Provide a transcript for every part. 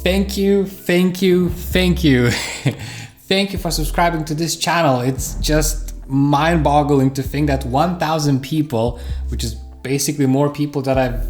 Thank you. Thank you for subscribing to this channel. It's just mind-boggling to think that 1,000 people, which is basically more people that I've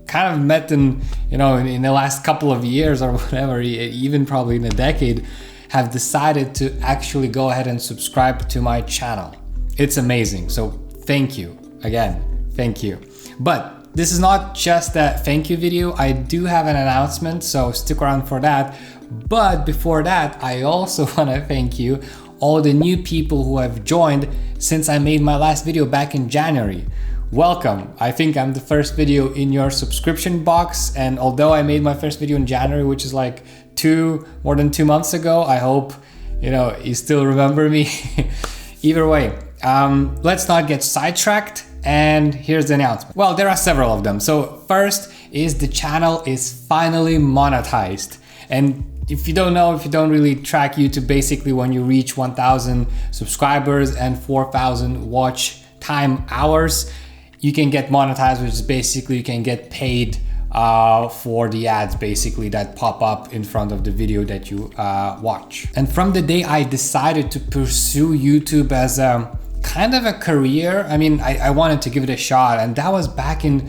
kind of met in the last couple of years or whatever, even probably in a decade, have decided to actually go ahead and subscribe to my channel. It's amazing. So thank you again. Thank you. But this is not just a thank you video. I do have an announcement, so stick around for that. But before that, I also want to thank you, all the new people who have joined since I made my last video back in January. Welcome. I think I'm the first video in your subscription box, and although I made my first video in January, which is like more than 2 months ago, I hope you still remember me. Either way, let's not get sidetracked, and here's the announcement. Well, there are several of them. So first is the channel is finally monetized. And if you don't know, if you don't really track YouTube, basically when you reach 1,000 subscribers and 4,000 watch time hours, you can get monetized, which is basically you can get paid for the ads basically that pop up in front of the video that you watch. And from the day I decided to pursue YouTube as a kind of a career, I wanted to give it a shot, and that was back in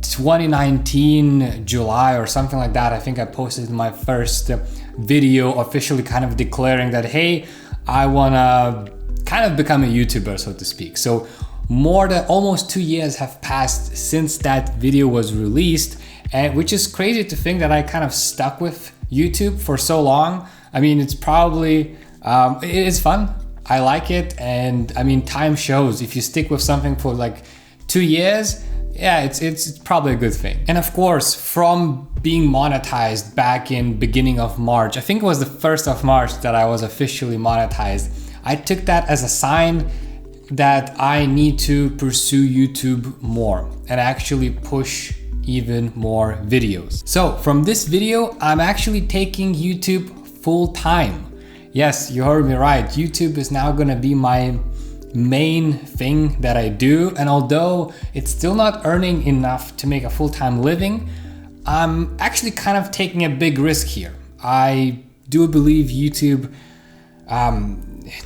2019 July or something like that. I think I posted my first video officially kind of declaring that, hey, I wanna kind of become a YouTuber, so to speak. So almost 2 years have passed since that video was released, and which is crazy to think that I kind of stuck with YouTube for so long. It's probably, it is fun. I like it, and time shows. If you stick with something for like 2 years, yeah, it's probably a good thing. And of course, from being monetized back in beginning of March, I think it was the 1st of March that I was officially monetized, I took that as a sign that I need to pursue YouTube more and actually push even more videos. So from this video, I'm actually taking YouTube full time. Yes, you heard me right. YouTube is now gonna be my main thing that I do. And although it's still not earning enough to make a full-time living, I'm actually kind of taking a big risk here. I do believe YouTube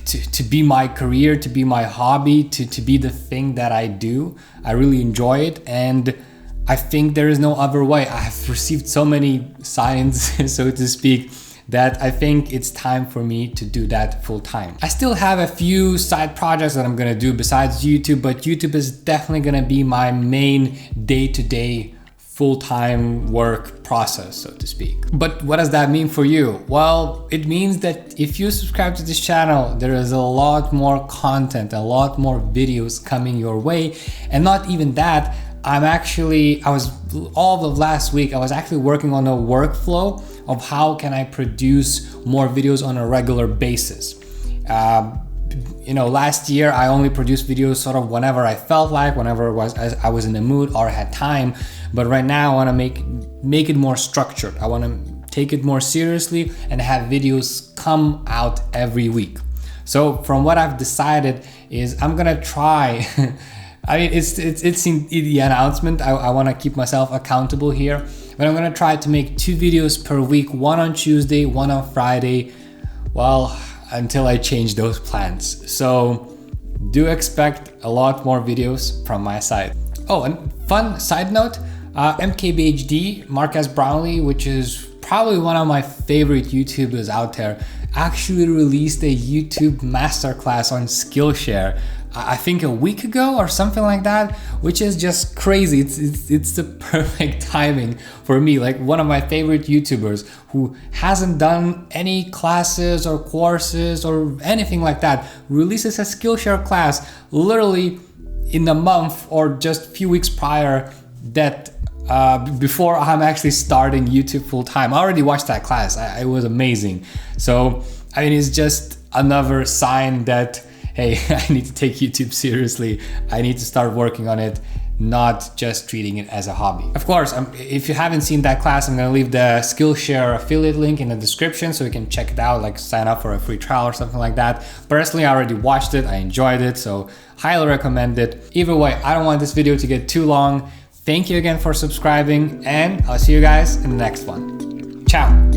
to be my career, to be my hobby, to be the thing that I do. I really enjoy it, and I think there is no other way. I have received so many signs, so to speak, that I think it's time for me to do that full time. I still have a few side projects that I'm gonna do besides YouTube, but YouTube is definitely gonna be my main day-to-day full-time work process, so to speak. But what does that mean for you? Well, it means that if you subscribe to this channel, there is a lot more content, a lot more videos coming your way. And not even that, all of last week, I was actually working on a workflow of how can I produce more videos on a regular basis. Last year I only produced videos sort of whenever I felt like, whenever I was in the mood or had time. But right now I want to make it more structured. I want to take it more seriously and have videos come out every week. So from what I've decided is I'm gonna try. It's in the announcement. I want to keep myself accountable here, but I'm gonna try to make 2 videos per week, one on Tuesday, one on Friday. Well, until I change those plans. So do expect a lot more videos from my side. Oh, and fun side note, MKBHD, Marcus Brownlee, which is probably one of my favorite YouTubers out there, actually released a YouTube masterclass on Skillshare, I think a week ago or something like that, which is just crazy. It's the perfect timing for me, like one of my favorite YouTubers who hasn't done any classes or courses or anything like that, releases a Skillshare class literally in a month or just a few weeks prior that before I'm actually starting YouTube full time. I already watched that class. It was amazing. So it's just another sign that, hey, I need to take YouTube seriously. I need to start working on it, not just treating it as a hobby. Of course, if you haven't seen that class, I'm gonna leave the Skillshare affiliate link in the description so you can check it out, like sign up for a free trial or something like that. Personally, I already watched it, I enjoyed it, so highly recommend it. Either way, I don't want this video to get too long. Thank you again for subscribing, and I'll see you guys in the next one. Ciao.